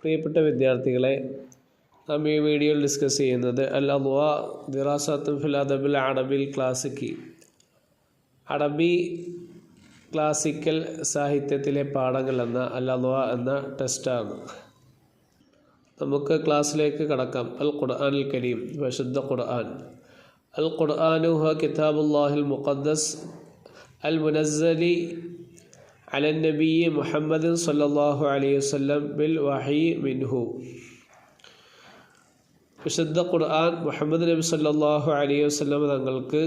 പ്രിയപ്പെട്ട വിദ്യാർത്ഥികളെ, നാം ഈ വീഡിയോയിൽ ഡിസ്കസ് ചെയ്യുന്നത് അൽ-അദ്വാ ദിറാസത്തുൻ ഫിൽ അദബിൽ അറബിൽ ക്ലാസിക്കി, അറബി ക്ലാസിക്കൽ സാഹിത്യത്തിലെ പാഠങ്ങൾ എന്ന അൽ-അദ്വാ എന്ന ടെസ്റ്റാണ്. നമുക്ക് ക്ലാസ്സിലേക്ക് കടക്കാം. അൽ ഖുർആനുൽ കരീം, വിശുദ്ധ ഖുർആൻ. അൽ ഖുർആനു ഹുവ കിതാബുല്ലാഹിൽ മുഖദ്ദസ് അൽ മുനസ്സലി അലൻ നബി മുഹമ്മദ് സല്ലല്ലാഹു അലൈഹി വസല്ലം ബിൽ വഹി മിൻഹു. വിശുദ്ധ ഖുർആൻ മുഹമ്മദ് നബി സല്ലല്ലാഹു അലൈഹി വസല്ലം തങ്ങൾക്ക്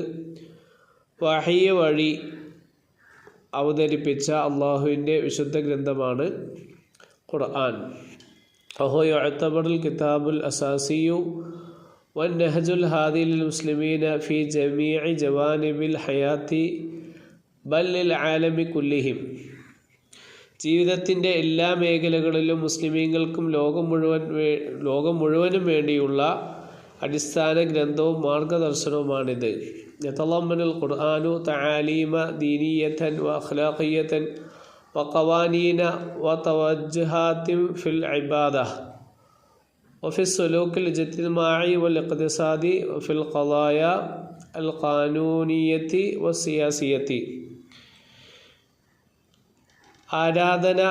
വഹി വഴി അവതരിപ്പിച്ച അള്ളാഹുവിൻ്റെ വിശുദ്ധ ഗ്രന്ഥമാണ് ഖുർആൻ. വഹുവ യുഅ്തബറുൽ കിതാബുൽ അസാസിയു വന്നഹജുൽ ഹാദി ലിൽ മുസ്ലിമീന ഫി ജമീഇ ജവാനിബിൽ ഹയാത്തി ബൽ ലിൽ ആലമി കുല്ലിഹിം. ജീവിതത്തിൻ്റെ എല്ലാ മേഖലകളിലും മുസ്ലിമീങ്ങൾക്കും ലോകം മുഴുവനും വേണ്ടിയുള്ള അടിസ്ഥാന ഗ്രന്ഥവും മാർഗദർശനവുമാണിത്. യതളമ്മനുൽ ഖുർആനു തആലീമ ദീനിയതൻ വ അഖ്ലാഖിയതൻ വ ഖവാനീന വ തവജ്ജുഹാത്തിൻ ഫിൽ ഇബാദ വഫി സുലൂക്കിൽ ഇജ്തിമാഇ വൽ ഇഖ്തിസാദി വഫിൽ ഖളായ അൽ ഖാനൂനിയത്തി വ സിയാസിയത്തി. ആരാധന,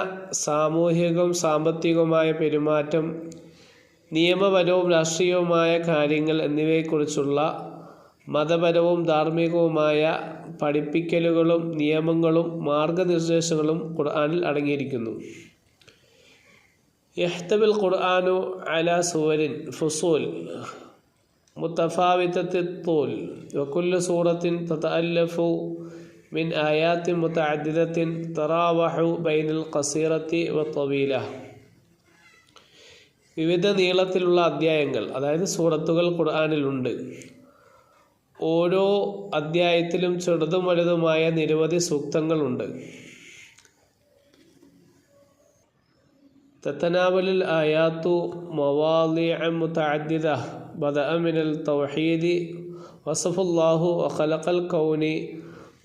സാമൂഹികവും സാമ്പത്തികവുമായ പെരുമാറ്റം, നിയമപരവും രാഷ്ട്രീയവുമായ കാര്യങ്ങൾ എന്നിവയെക്കുറിച്ചുള്ള മതപരവും ധാർമ്മികവുമായ പഠിപ്പിക്കലുകളും നിയമങ്ങളും മാർഗനിർദ്ദേശങ്ങളും ഖുർആനിൽ അടങ്ങിയിരിക്കുന്നു. യഹ്തവിൽ ഖുർആനു അലാ സുവരിൻ ഫുസൂൽ മുതഫാവിതത്തി ത്തൂൽ വകുല്ലു സൂറത്തിൻ തതഅല്ലഫു മിൻ ആയാത്തിൻ മുതഅദ്ദിദത്തിൻ തറാവഹു ബൈനൽ ഖസീറത്തി വത്തവീല. വിവിധ നീളത്തിലുള്ള അധ്യായങ്ങൾ, അതായത് സൂറത്തുകൾ ഖുർആനിലുണ്ട്. ഓരോ അധ്യായത്തിലും ചെറുതും വലുതുമായ നിരവധി സൂക്തങ്ങളുണ്ട്. തതനാവലുൽ ആയാത്തു മവാളിഅ മുതഅദ്ദിദ ബദഅ മിനൽ തൗഹീദി വസഫുല്ലാഹു വഖലഖൽ കൗനി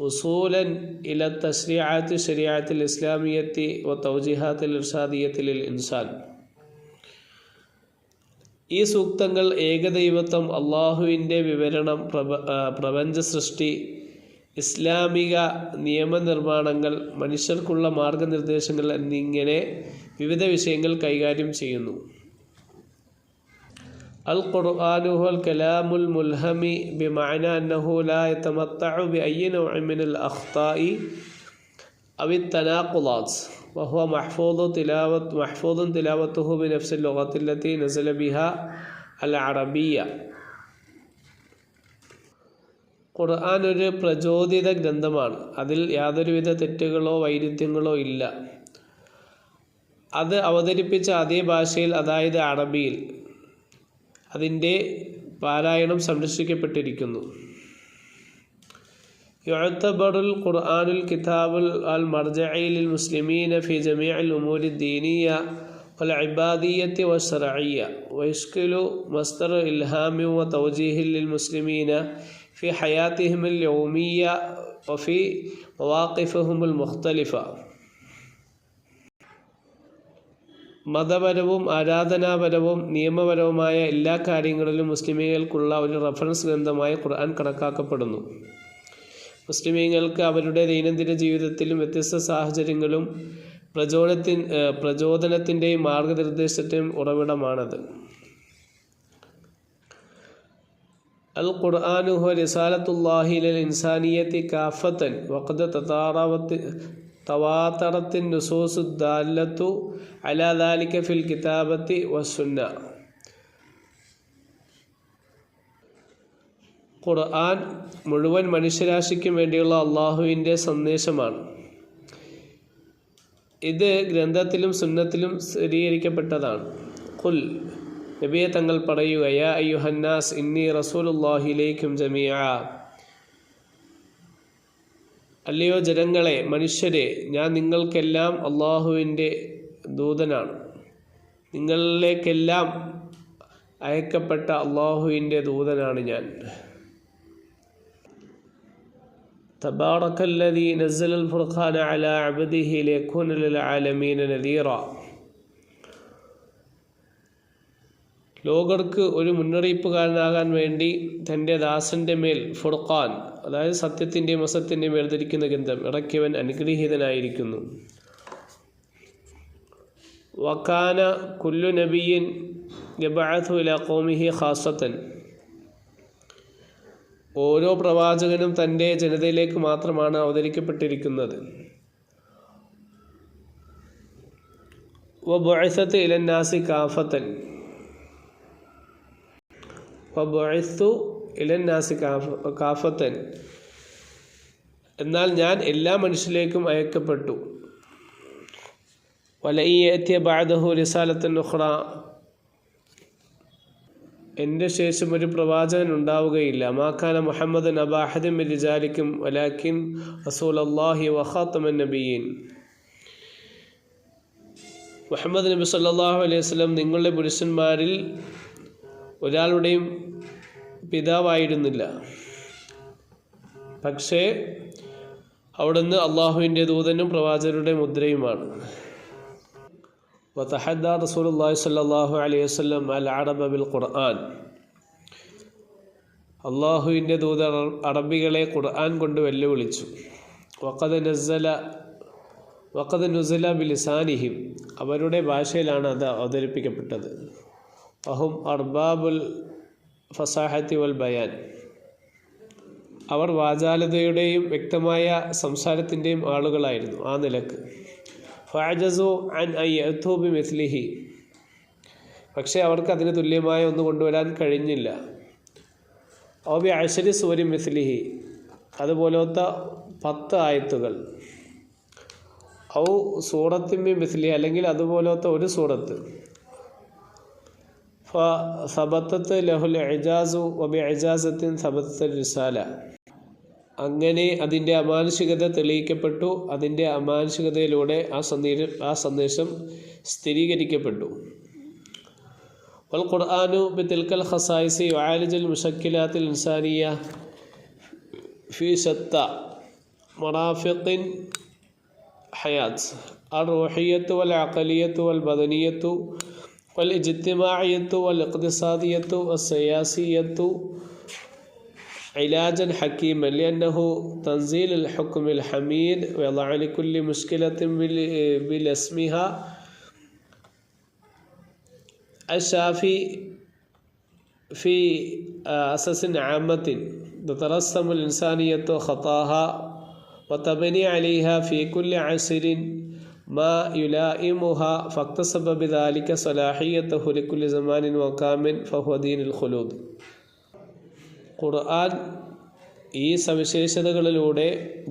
ഉസൂലൻ ഇല തശ്രീഅത്തി ശരീഅത്തിൽ ഇസ്ലാമിയത്തി വ തൗജീഹാത്തിൽ ഇർഷാദിയത്തി ലിൽ ഇൻസാൻ. ഈ സൂക്തങ്ങൾ ഏകദൈവത്വം, അള്ളാഹുവിൻ്റെ വിവരണം, പ്രപഞ്ച സൃഷ്ടി, ഇസ്ലാമിക നിയമനിർമ്മാണങ്ങൾ, മനുഷ്യർക്കുള്ള മാർഗനിർദ്ദേശങ്ങൾ എന്നിങ്ങനെ വിവിധ വിഷയങ്ങൾ കൈകാര്യം ചെയ്യുന്നു. അൽ ഖുർആനു ഹുവൽ കലാമുൽ മുൽഹമി ബിമഅന അന്നഹു ലാ യതമത്തഉ ബിഅയ്യി നൗഇൻ മിനൽ അഖ്താഇ അവി തനാഖുലാത്ത് വഹുവ മഹ്ഫൂദുൻ തിലാവത്തുഹു ബിനഫ്സിൽ ലുഗത്തി അല്ലതി നസല ബിഹാ അൽ അറബിയ്യ. ഖുർആൻ ഒരു പ്രചോദിത ഗ്രന്ഥമാണ്. അതിൽ യാതൊരുവിധ തെറ്റുകളോ വൈരുദ്ധ്യങ്ങളോ ഇല്ല. അത് അവതരിപ്പിച്ച അതേ ഭാഷയിൽ, അതായത് അറബിയിൽ അതിൻ്റെ പാരായണം സംരക്ഷിക്കപ്പെട്ടിരിക്കുന്നു. യുഅ്തബറുൽ ഖുർആനുൽ കിതാബുൽ അൽ മർജഇ ലിൽ മുസ്ലിമീന ഫി ജമീഇൽ ഉമൂരി ദീനിയ്യ വൽ ഇബാദിയ്യത്തി വശർഇയ്യ വയഷ്കിലു മസ്ദർ ഇൽഹാമി വ തൗജീഹി ലിൽ മുസ്ലിമീന ഫി ഹയാത്തിഹിമിൽ യൗമിയ്യ വഫി മവാഖിഫിഹിമുൽ മുഖ്തലിഫ. മതപരവും ആരാധനാപരവും നിയമപരവുമായ എല്ലാ കാര്യങ്ങളിലും മുസ്ലിമീങ്ങൾക്കുള്ള ഒരു റഫറൻസ് ഗ്രന്ഥമായി ഖുർആൻ കണക്കാക്കപ്പെടുന്നു. മുസ്ലിമീങ്ങൾക്ക് അവരുടെ ദൈനംദിന ജീവിതത്തിലും വ്യത്യസ്ത സാഹചര്യങ്ങളും പ്രചോദനത്തിൻ്റെയും മാർഗനിർദ്ദേശത്തിൻ്റെയും ഉറവിടമാണത്. അൽ ഖുർആനു ഹുവ റിസാലത്തുല്ലാഹി ഇലൽ ഇൻസാനിയ്യത്തി കാഫത്തൻ വഖദ് തവാതറത്തിൻ നുസൂസു ദാലത്തു അലാ ദാലിക ഫിൽ കിതാബത്തി വസ്സുന്ന. ഖുർആൻ മുഴുവൻ മനുഷ്യരാശിക്കും വേണ്ടിയുള്ള അള്ളാഹുവിൻ്റെ സന്ദേശമാണ്. ഇത് ഗ്രന്ഥത്തിലും സുന്നത്തിലും സ്ഥിരീകരിക്കപ്പെട്ടതാണ്. ഖുൽ, നബിയെ തങ്ങൾ പറയുക, യാ അയ്യുഹന്നാസ് ഇന്നി റസൂലുള്ളാഹി ഇലൈക്കും ജമീഅ. അല്ലയോ ജനങ്ങളെ, മനുഷ്യരെ, ഞാൻ നിങ്ങൾക്കെല്ലാം അള്ളാഹുവിൻ്റെ ദൂതനാണ്. നിങ്ങളിലേക്കെല്ലാം അയക്കപ്പെട്ട അള്ളാഹുവിൻ്റെ ദൂതനാണ് ഞാൻ. തബാറക്കല്ലദീ നസ്സലൽ ഫുർഖാന അലാ അബ്ദിഹി ലിയകൂന ലിൽ ആലമീന നദീറ. ലോകർക്ക് ഒരു മുന്നറിയിപ്പുകാരനാകാൻ വേണ്ടി തൻ്റെ ദാസൻ്റെ മേൽ ഫുർഖാൻ, അതായത് സത്യത്തിൻ്റെയും അസത്യത്തിൻ്റെയും വേർതിരിക്കുന്ന ഗ്രന്ഥം ഇറക്കിയവൻ അനുഗ്രഹീതനായിരിക്കുന്നു. വകാന കുല്ലു നബിയിൻ യബഅഥു ഇലാ ഖൗമിഹി ഖാസത്തൻ, ഓരോ പ്രവാചകനും തൻ്റെ ജനതയിലേക്ക് മാത്രമാണ് അവതരിക്കപ്പെട്ടിരിക്കുന്നത്. വബുഇസതു ഇലന്നാസി കാഫത്തൻ, വബുഇസ്തു ഇലന്നാസി കാഫത്തൻ, എന്നാൽ ഞാൻ എല്ലാ മനുഷ്യരിലേക്കും അയക്കപ്പെട്ടു. വലഇ യഅതിയ ബഅദഹു റിസാലത്തുൻ ഉഖ്റ, എൻ്റെ ശേഷം ഒരു പ്രവാചകൻ ഉണ്ടാവുകയില്ല. മാകാന മുഹമ്മദൻ അബാ അഹദിൻ മിൻ റിജാലിക്കും വലാകിൻ റസൂലുള്ളാഹി വഖാതമൻ നബിയ്യീൻ, മുഹമ്മദ് നബി സല്ലല്ലാഹു അലൈഹി വസല്ലം നിങ്ങളുടെ പുരുഷന്മാരിൽ ഒരാളുടെയും പിതാവായിരുന്നില്ല, പക്ഷേ അവിടുന്ന് അള്ളാഹുവിൻ്റെ ദൂതനും പ്രവാചകരുടെ മുദ്രയുമാണ്. വതഹദ്ദാ റസൂലുള്ളാഹി സ്വല്ലല്ലാഹു അലൈഹി വസല്ലം അൽ അറബ ബിൽ ഖുർആൻ, അള്ളാഹുവിൻ്റെ ദൂതർ അറബികളെ ഖുർആൻ കൊണ്ട് വെല്ലുവിളിച്ചു. വഖദ് നുസില ബിലിസാനിഹിം, അവരുടെ ഭാഷയിലാണ് അത് അവതരിപ്പിക്കപ്പെട്ടത്. വഹും അർബാബുൽ ഫസാഹത്തി വൽ ബയാൻ, അവർ വാചാലതയുടെയും വ്യക്തമായ സംസാരത്തിൻ്റെയും ആളുകളായിരുന്നു. ആ നിലക്ക് ഫഅജസു അൻ അയ്യതു ബിമിസ്ലിഹി, പക്ഷേ അവർക്ക് അതിന് തുല്യമായ ഒന്ന് കൊണ്ടുവരാൻ കഴിഞ്ഞില്ല. ഔ ബി അശ്രി സൂരി മിസ്ലിഹി, അതുപോലത്തെ 10 ആയത്തുകൾ. ഔ സൂറത്തിൻ മിസ്ലിഹി, അല്ലെങ്കിൽ അതുപോലത്തെ ഒരു സൂറത്ത്. ഫസബത്തത് ലഹുൽ ഇജാസു വബി ഇജാസത്തിൻ സബത്തൽ റിസാല, അങ്ങനെ അതിൻ്റെ അമാനുഷികത തെളിയിക്കപ്പെട്ടു, അതിൻ്റെ അമാനുഷികതയിലൂടെ ആ സന്ദേശം സ്ഥിരീകരിക്കപ്പെട്ടു. വൽ ഖുർആനു ബിതിൽക്കൽ ഖസായിസി യുആലിജുൽ മുശക്കിലാത്തിൽ ഇൻസാനിയ ഫി ശത്ത മറാഫിഖിൻ ഹയാത്ത് അർ-റൂഹിയ്യത്തു വൽ അഖലിയ്യത്തു വൽ ബദനിയ്യത്തു വൽ ഇജ്തിമാഇയ്യത്തു വൽ ഇഖ്തിസാദിയ്യത്തു വസ്സിയാസിയ്യത്തു علاجا حكيما لأنه تنزيل الحكم الحميد ويضع لكل مشكلة بالاسمها الشافي في أساس عامة تترسم الإنسانية خطاها وتبني عليها في كل عصر ما يلائمها، فاكتسب بذلك صلاحيته لكل زمان ومكان، فهو دين الخلود. ഖുർആൻ ഈ സവിശേഷതകളിലൂടെ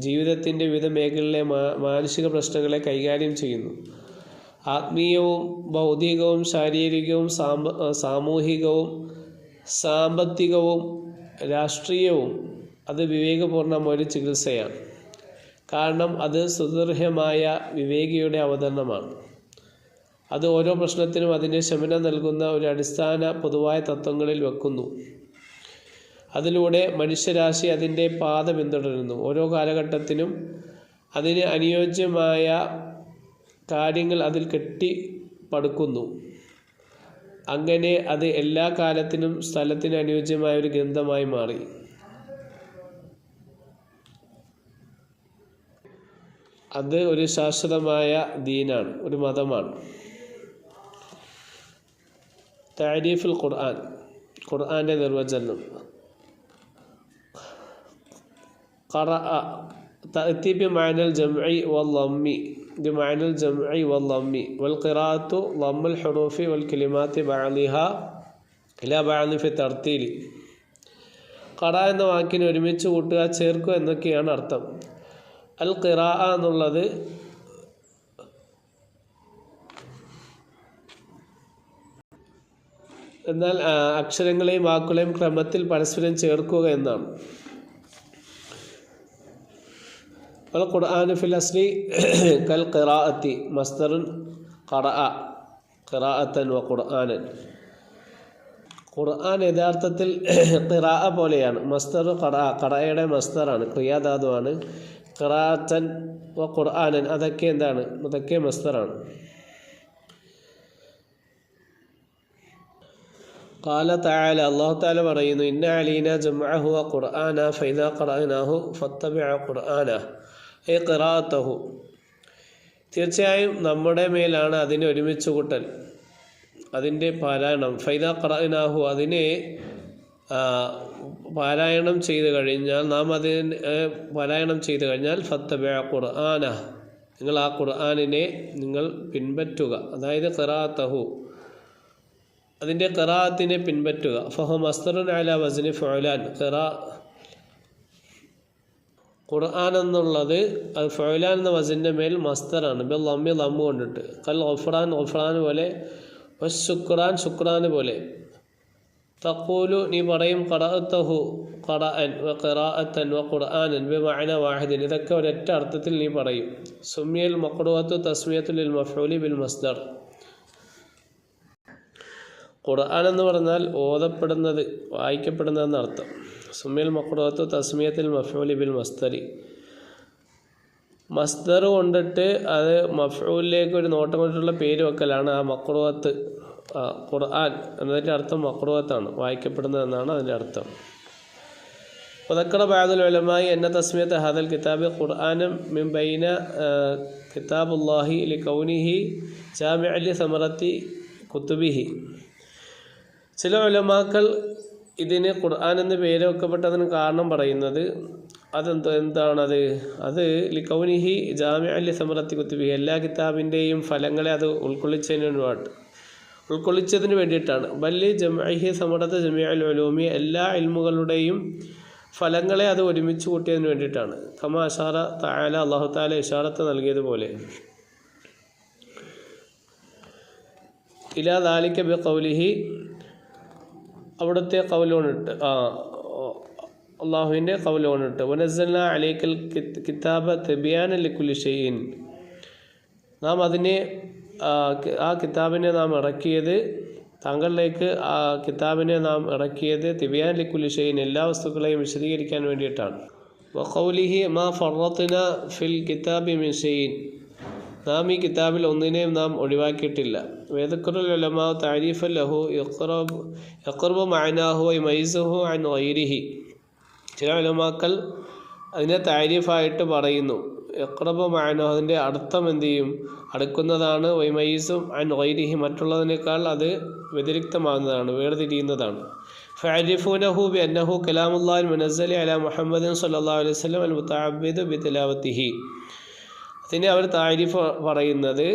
ജീവിതത്തിൻ്റെ വിവിധ മേഖലയിലെ മാനസിക പ്രശ്നങ്ങളെ കൈകാര്യം ചെയ്യുന്നു. ആത്മീയവും ഭൗതികവും ശാരീരികവും സാമൂഹികവും സാമ്പത്തികവും രാഷ്ട്രീയവും അത് വിവേകപൂർണമായ ചികിത്സയാണ്. കാരണം അത് സുദൃഢമായ വിവേകിയുടെ അവതരണമാണ്. അത് ഓരോ പ്രശ്നത്തിനും അതിൻ്റെ ശമനം നൽകുന്ന ഒരു അടിസ്ഥാന പൊതുവായ തത്വങ്ങളിൽ വെക്കുന്നു. അതിലൂടെ മനുഷ്യരാശി അതിൻ്റെ പാത പിന്തുടരുന്നു. ഓരോ കാലഘട്ടത്തിനും അതിന് അനുയോജ്യമായ കാര്യങ്ങൾ അതിൽ കെട്ടിപ്പടുക്കുന്നു. അങ്ങനെ അത് എല്ലാ കാലത്തിനും സ്ഥലത്തിനും അനുയോജ്യമായ ഒരു ഗ്രന്ഥമായി മാറി. അത് ഒരു ശാശ്വതമായ ദീനാണ്, ഒരു മതമാണ്. തഅരീഫുൽ ഖുർആൻ, ഖുർആൻ്റെ നിർവചനം. ഖറഅ തഅതി ബിമഅനൽ ജംഇ വൽ-ളമ്മി, ബിമഅനൽ ജംഇ വൽ-ളമ്മി വൽ-ഖിറാഅത്തു ളമ്മുൽ ഹുറൂഫി വൽ-കലിമാത്തി ബഅദിഹാ ഇലാ ബഅദി ഫി തർത്തീൽ. ഖറ എന്ന വാക്കിനെ ഒരുമിച്ച് കൂട്ടുക, ചേർക്കുക എന്നൊക്കെയാണ് അർത്ഥം. അൽ ഖിറാഅ എന്നുള്ളത് എന്നാൽ അക്ഷരങ്ങളെയും വാക്കുകളെയും ക്രമത്തിൽ പരസ്പരം ചേർക്കുക എന്നാണ്. ഖുർആൻ ഫിൽ അസ്ലി കൽ ഖിറാഅത്തി മസ്ദറുൻ ഖറഅ ഖിറാഅത്തൻ വ ഖുർആനൻ. ഖുർആൻ യഥാർത്ഥത്തിൽ ഖിറാഅ പോലെയാണ്. മസ്ദർ ഖറഅ, ഖറഅയുടെ മസ്ദറാണ്, ക്രിയാധാതുവാണ്. ഖിറാഅത്തൻ വ ഖുർആനൻ, അതൊക്കെ എന്താണ്? അതൊക്കെ മസ്ദറാണ്. ഖാല തആല അല്ലാഹു തആല പറയുന്നു ഇന്ന അലീന ജംഅഹു വ ഖുർആന ഫഇദാ ഖറഅനാഹു ഫത്തബിഅ ഖുർആന ഐ ഖിറാഅതഹു തീർച്ചയായും നമ്മുടെ മേലാണ് അതിനെ ഒരുമിച്ച് കൂട്ടൽ അതിൻ്റെ പാരായണം ഫൈദാ ഖറഅനാഹു അതിനെ പാരായണം ചെയ്തു കഴിഞ്ഞാൽ നാം അതിനെ പാരായണം ചെയ്തു കഴിഞ്ഞാൽ ഫത്തബിഅ ഖുർആന നിങ്ങൾ ആ ഖുർആനിനെ നിങ്ങൾ പിൻപറ്റുക അതായത് ഖിറാഅതഹു അതിൻ്റെ ഖിറാഅത്തിനെ പിൻപറ്റുക ഫഹു മസ്ദറുൻ അലാ വസ്നി ഫുഅലാൻ ഖുർആൻ എന്നുള്ളത് അത് ഫുഅലാൻ എന്ന വസ്നിൻ്റെ മേൽ മസ്ദറാണ് ബിൽ ലമ്മി ലമ്മ് കൊണ്ടിട്ട് കൽ ഗുഫ്റാൻ ഗുഫ്റാൻ പോലെ വശുക്രാൻ ശുക്രാൻ പോലെ തഖൂലു നീ പറയും ഖറഅതഹു ഖറഅൻ വ ഖിറാഅതൻ വ ഖുർആനൻ ബിമഅന വാഹിദിൻ ഇതൊക്കെ ഒരൊറ്റ അർത്ഥത്തിൽ നീ പറയും സുമിയൽ മഖ്റൂഅത്തു തസ്മിയത്തുൽ ലിൽ മഫ്ഊലി ബിൽ മസ്ദർ ഖുർആൻ എന്ന് പറഞ്ഞാൽ ഓതപ്പെടുന്നത് വായിക്കപ്പെടുന്നതെന്ന് അർത്ഥം സുമിയൽ മഖ്റൂഅത്തു തസ്മിയത്തുൽ മഫ്ഊലി ബിൽ മസ്ദരി മസ്ദർ കൊണ്ടിട്ട് അത് മഫ്ഊലിലേക്ക് ഒരു നോട്ടം കൊണ്ടിട്ടുള്ള പേര് വെക്കലാണ് ആ മഖ്റൂഅത്ത് ഖുർആൻ എന്നതിൻ്റെ അർത്ഥം മഖ്റൂഅത്താണ് വായിക്കപ്പെടുന്നതെന്നാണ് അതിൻ്റെ അർത്ഥം وذكر بعض العلماء أن تسمية هذا الكتاب قرآنا من بين كتاب الله لكونه جامع لثمرة كتبه ചില ഉലമാക്കൾ ഇതിന് ഖുർആൻ എന്ന് പേര് വെക്കപ്പെട്ടതിന് കാരണം പറയുന്നത് എന്താണത് അത് ലികൗനിഹി ജാമിഅ ലിസമറത്തി കുത്തുബിഹി എല്ലാ കിതാബിൻ്റെയും ഫലങ്ങളെ അത് ഉൾക്കൊള്ളിച്ചതിന് വേണ്ടിയിട്ടാണ് ബല്ലി ജംഇഹി സമറത്ത് ജമീഉൽ ഉലൂമി എല്ലാ ഇൽമുകളുടെയും ഫലങ്ങളെ അത് ഒരുമിച്ച് കൂട്ടിയതിന് വേണ്ടിയിട്ടാണ് കമാ അശാറ തആല അല്ലാഹു തആല ഇശാറത്ത് നൽകിയതുപോലെ ഇലാ ദാലിക ബിഖൗലിഹി അവിടുത്തെ കൗലോണിട്ട് അള്ളാഹുവിൻ്റെ കൗലോണിട്ട് വനസ്സൽനാ അലൈക്കൽ കിതാബ തബിയാന ലിക്കുല്ലി ഷൈഇൻ നാം അതിനെ ആ കിതാബിനെ നാം ഇറക്കിയത് താങ്കളിലേക്ക് ആ കിതാബിനെ നാം ഇറക്കിയത് തിബിയാൻ ലിക്കുല്ലി ഷൈഇൻ എല്ലാ വസ്തുക്കളെയും വിശദീകരിക്കാൻ വേണ്ടിയിട്ടാണ് വഖൗലിഹി മാ ഫറത്ന ഫിൽ കിതാബി മിൻ ഷൈഇൻ നാം ഈ കിതാബിൽ ഒന്നിനെയും നാം ഒഴിവാക്കിയിട്ടില്ല വേദക്കുറുൽ ഉലമാ തഅരീഫൻ ലഹു യഖ്റബു മഅനാഹു വയമൈസുഹു അൻ ഗൈരിഹി ചില ഉലമാക്കൾ അതിനെ താരീഫായിട്ട് പറയുന്നു യഖ്റബു മഅനാഹു അതിൻ്റെ അർത്ഥം എന്ത് ചെയ്യും അടുക്കുന്നതാണ് വയമൈസും അൻ ഗൈരിഹി മറ്റുള്ളതിനേക്കാൾ അത് വ്യതിരിക്തമാകുന്നതാണ് വേർതിരിയുന്നതാണ് ഫഅരിഫൂനഹു ബിഅന്നഹു കലാമുല്ലാഹിൽ മുനസ്സലി അലാ മുഹമ്മദിൻ സ്വല്ലല്ലാഹു അലൈഹി വസല്ലം അൽ മുതഅബ്ബിദു ബിതിലാവത്തിഹി അതിനെ അവർ താരിഫ് പറയുന്നത്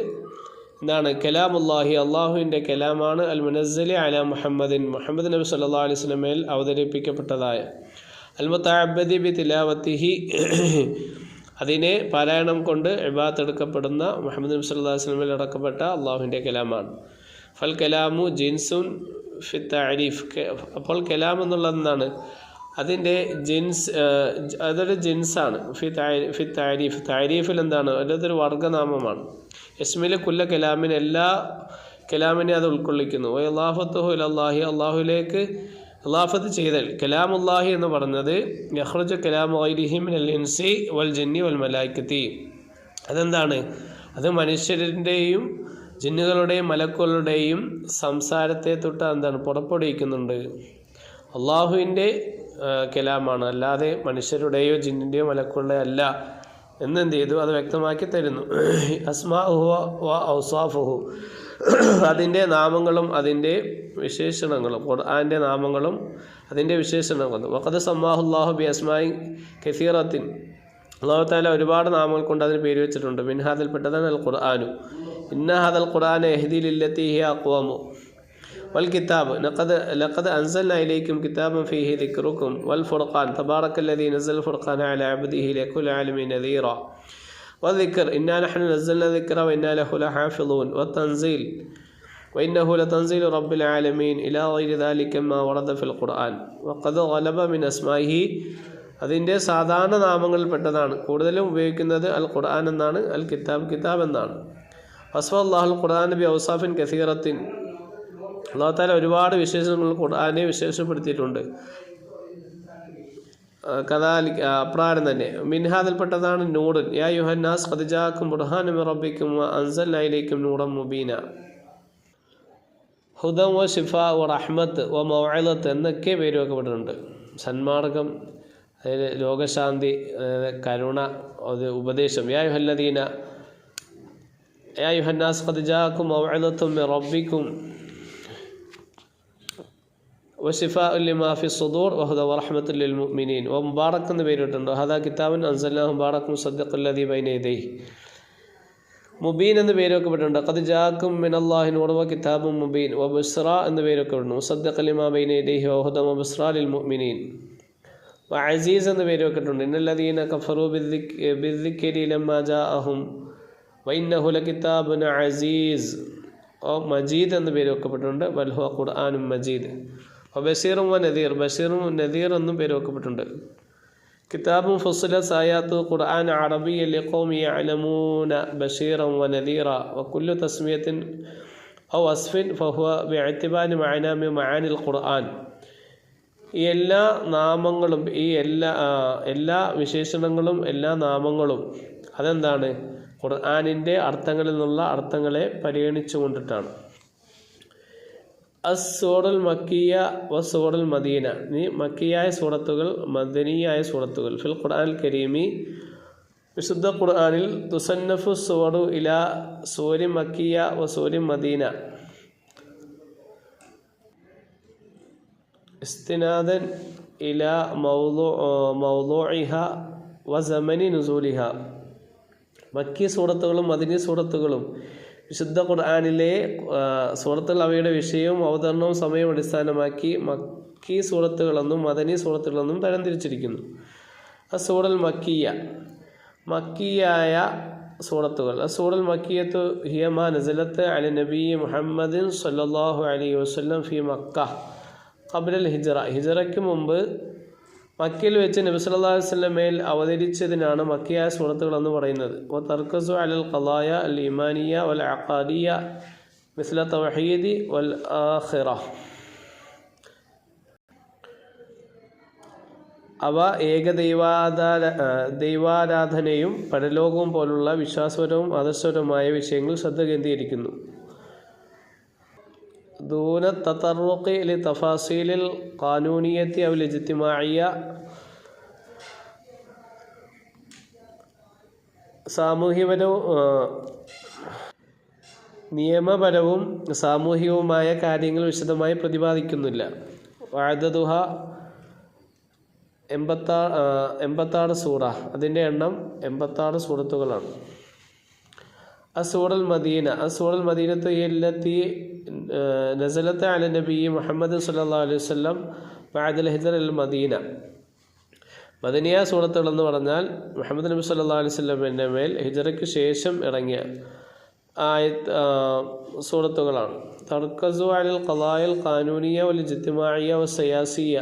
എന്താണ് കലാമുല്ലാഹി അള്ളാഹുവിൻ്റെ കലാമാണ് അൽ മുനസ്സലി അലാ മുഹമ്മദിൻ മുഹമ്മദ് നബി സല്ലല്ലാഹു അലൈഹി വസല്ലമയിൽ അവതരിപ്പിക്കപ്പെട്ടതായ അൽ മുതഅബ്ബദി ബിതിലാവത്തിഹി അതിനെ പാരായണം കൊണ്ട് ഇബാദത്ത് എടുക്കപ്പെടുന്ന മുഹമ്മദ് നബി സല്ലല്ലാഹു അലൈഹി വസല്ലമയിൽ അടക്കപ്പെട്ട അള്ളാഹുവിൻ്റെ കലാമാണ് ഫൽ കലാമു ജിൻസുൻ ഫി തഅരീഫ് അപ്പോൾ കലാം എന്നുള്ളത് എന്താണ് അതിൻ്റെ ജിൻസ് അതൊരു ജിൻസാണ് ഫി താരീഫ് താരീഫിൽ എന്താണ് അതൊരു വർഗനാമമാണ് യസ്മിലെ കുല്ല കലാമിന് എല്ലാ കലാമിനെ അത് ഉൾക്കൊള്ളിക്കുന്നു അല്ലാഹുത്തുഹു ഇലല്ലാഹി അള്ളാഹുലേക്ക് ഇളാഫത്ത് ചെയ്തൽ കലാമുല്ലാഹി എന്ന് പറഞ്ഞത് യഖ്റുജു കലാമു ഗൈരിഹി മിനൽ ഇൻസി വൽ ജിന്നി വൽ മലായികത്തി അതെന്താണ് അത് മനുഷ്യരുടെയും ജിന്നുകളുടെയും മലക്കുകളുടെയും സംസാരത്തെ തൊട്ട് എന്താണ് പുറപ്പെടുവിക്കുന്നുണ്ട് അള്ളാഹുവിൻ്റെ കലാമാണ് അല്ലാതെ മനുഷ്യരുടെയോ ജിന്നിൻ്റെയോ മലക്കുകളുടെയോ അല്ല എന്നെന്ത് ചെയ്തു അത് വ്യക്തമാക്കി തരുന്നു അസ്മാഉഹു വ ഔസാഫുഹു അതിൻ്റെ നാമങ്ങളും അതിൻ്റെ വിശേഷണങ്ങളും ഖുർആൻ്റെ നാമങ്ങളും അതിൻ്റെ വിശേഷണങ്ങളും വഖദ് സമ്മാഹുല്ലാഹു ബി അസ്മായി കസീറത്തിൻ അല്ലാഹു തആല ഒരുപാട് നാമങ്ങൾ കൊണ്ട് അതിന് പേര് വെച്ചിട്ടുണ്ട് മിൻഹാദിൽപ്പെട്ടതാണ് അൽ ഖുർആനു ഇന്ന ഹാദൽ ഖുർആന യഹ്ദി ലില്ലത്തി ഹിയ അഖ്വമു والكتاب لقد أنزلنا إليكم كتابا فيه ذكركم والفرقان تبارك الذي نزل الفرقان على عبده لكل عالم نذيرا والذكر إنا نحن نزلنا الذكر وإنا له لحافظون والتنزيل وإنه لتنزيل رب العالمين إلى غير ذلك ما ورد في القرآن وقد غلب من أسمائه അതിൻ്റെ സാധാരണ നാമങ്ങളിൽപ്പെട്ടതാണ് കൂടുതലും ഉപയോഗിക്കുന്നത് അൽ ഖുർആൻ എന്നാണ് അൽ കിതാബ് കിതാബ് എന്നാണ് വസ്വല്ലാഹുൽ ഖുർആൻ ബി ഔസാഫിൻ കസീറത്തിൻ അല്ലാഹു തആല ഒരുപാട് വിശേഷണങ്ങൾ ഖുർആനെ വിശേഷപ്പെടുത്തിയിട്ടുണ്ട് കദാലിക അപ്രകാരം തന്നെ മിൻഹാദിൽപ്പെട്ടതാണ് നൂറുൻ യാ യുഹന്നാസ് ഖദ് ജാഅക്കും ബുർഹാനും മിർ റബ്ബിക്കും വ അൻസൽനാ ഇലൈക്കും നൂറൻ മുബീന ഹുദം വ ഷിഫ വ റഹ്മത്ത് വ മൗഇലത്ത് എന്നൊക്കെ പേര് വെക്കപ്പെട്ടിട്ടുണ്ട്. സന്മാർഗം, അതായത് രോഗശാന്തി, കരുണ, അത് ഉപദേശം. യാ അയ്യുഹന്നാസ് ഖദ് ജാഅക്കും മൗഇലത്തും മിർ റബ്ബിക്കും വശിഫാഉൻ ലിമാ ഫി സുദൂർ വഹുദ വറഹ്മത്തുൽ ലിൽ മുഅ്മിനീൻ വ മുബാറക് എന്ന് പേരിട്ടുണ്ട്. ഹദാ കിതാബുൻ അൻസൽനാഹു മുബാറക് മുസദ്ദിഖുൽ ലദീ ബൈന യദൈഹി. മുബീൻ എന്ന് പേര് വെക്കപ്പെട്ടിട്ടുണ്ട്. ഖദ് ജാഅക്കും മിനല്ലാഹി നൂറുൻ വ കിതാബുൻ മുബീൻ വ ബുസ്റ എന്ന് പേര് വെക്കപ്പെടുന്നു. മുസദ്ദിഖുൻ ലിമാ ബൈന യദൈഹി വ ഹുദൻ വ ബുസ്റ ലിൽ മുഅ്മിനീൻ. വ അസീസ് എന്ന് പേര് വെക്കപ്പെട്ടിട്ടുണ്ട്. ഇന്നല്ലദീന കഫറൂ ബിദ്ദിക്രി ലമ്മാ ജാഅഹും വ ഇന്നഹു ലകിതാബുൻ അസീസ്. മജീദ് എന്ന് പേര് വെക്കപ്പെട്ടിട്ടുണ്ട്. ബൽ ഹുവ ഖുർആനുൻ മജീദ്. ബഷീറും വ നദീർ, ബഷീറും നദീർ എന്നും പേര് വെക്കപ്പെട്ടിട്ടുണ്ട്. കിതാബും ഫുസ്സിലത് ആയാത്തു ഖുർആൻ അറബിയ്യൻ ലിഖൗമി യഅലമൂന ബഷീറൻ വ നദീറ വ കുല്ലു തസ്മിയത്തിൻ ഔ വസ്ഫിൻ ഫഹുവ ബിഇഅ്തിബാരി മഅനാ മിൻ മആനിൽ ഖുർആൻ. ഈ എല്ലാ നാമങ്ങളും, ഈ എല്ലാ വിശേഷണങ്ങളും, എല്ലാ നാമങ്ങളും അതെന്താണ്? ഖുർആനിൻ്റെ അർത്ഥങ്ങളിൽ നിന്നുള്ള അർത്ഥങ്ങളെ പരിഗണിച്ചു കൊണ്ടിട്ടാണ്. സൂറത്തുൽ മക്കിയ വ സൂറത്തുൽ മദീന, ഈ മക്കിയായ സൂറത്തുകൾ, മദനിയായ സൂറത്തുകൾ. ഫിൽ ഖുർആനിൽ കരീമി, വിശുദ്ധ ഖുർആനിൽ തുസന്നഫു സൂറു ഇലാ സൂരി മക്കിയ വ സൂരി മദീന ഇസ്തിനാദൻ ഇലാ മൗദൂഇഹ വ സമനി നുസൂലിഹ. മക്കി സൂറത്തുകളും മദനി സൂറത്തുകളും വിശുദ്ധ ഖുർആനിലെ സൂറത്തുകൾ അവയുടെ വിഷയവും അവതരണവും സമയവും അടിസ്ഥാനമാക്കി മക്കി സൂറത്തുകളെന്നും മദനി സൂറത്തുകളെന്നും തരംതിരിച്ചിരിക്കുന്നു. സൂറത്തുൽ മക്കിയ, മക്കിയായ സൂറത്തുകൾ. സൂറത്തുൽ മക്കിയത്തു ഹിയ മാ നസലത്ത് അല നബി മുഹമ്മദിൻ സ്വല്ലല്ലാഹു അലൈഹി വസല്ലം ഫി മക്ക ഖബ്ലൽ ഹിജ്റ. ഹിജ്റയ്ക്ക് മുമ്പ് മക്കയിൽ വെച്ച് നബി സല്ലല്ലാഹു അലൈഹി വസല്ലം മേൽ അവതരിച്ചതിനാണ് മക്കിയായ സൂറത്തുകൾ എന്ന് പറയുന്നത്. വ തർക്കസു അലൽ ഖളായ അൽ ഈമാനിയ വൽ അഖാദിയ മിസ്ല തൗഹീദി വൽ ആഖിറ. അവ ദൈവാരാധനയും പരലോകവും പോലുള്ള വിശ്വാസപരവും ആദർശപരവുമായ വിഷയങ്ങൾ ശ്രദ്ധ കേന്ദ്രീകരിക്കുന്നു. ദൂന തതറുഖി ലി തഫാസീലിൽ ഖാനൂനിയത്തി അവൽ ഇജ്തിമാഇയ, സാമൂഹ്യപരവും നിയമപരവും സാമൂഹികവുമായ കാര്യങ്ങൾ വിശദമായി പ്രതിപാദിക്കുന്നില്ല. വഅദദുഹ 86 സൂറ, അതിൻ്റെ എണ്ണം 86 സൂറത്തുകളാണ്. സൂറത്തുൽ മദീന, സൂറത്തുൽ മദീനത്തു ഹിയല്ലത്തി നസലത്ത് അല നബി മുഹമ്മദ് സ്വല്ലല്ലാഹു അലൈഹി വസല്ലം ബഅദൽ ഹിജ്റൽ മദീന. മദനിയ സൂറത്തുകൾ എന്ന് പറഞ്ഞാൽ മുഹമ്മദ് നബി സ്വല്ലല്ലാഹു അലൈഹി വസല്ലമിൻ്റെ മേൽ ഹിജ്റയ്ക്ക് ശേഷം ഇറങ്ങിയ സൂറത്തുകളാണ്. തർക്കസു അലൽ ഖളായൽ ഖാനൂനിയ വൽ ഇജ്തിമാഇയ വ സിയാസിയ.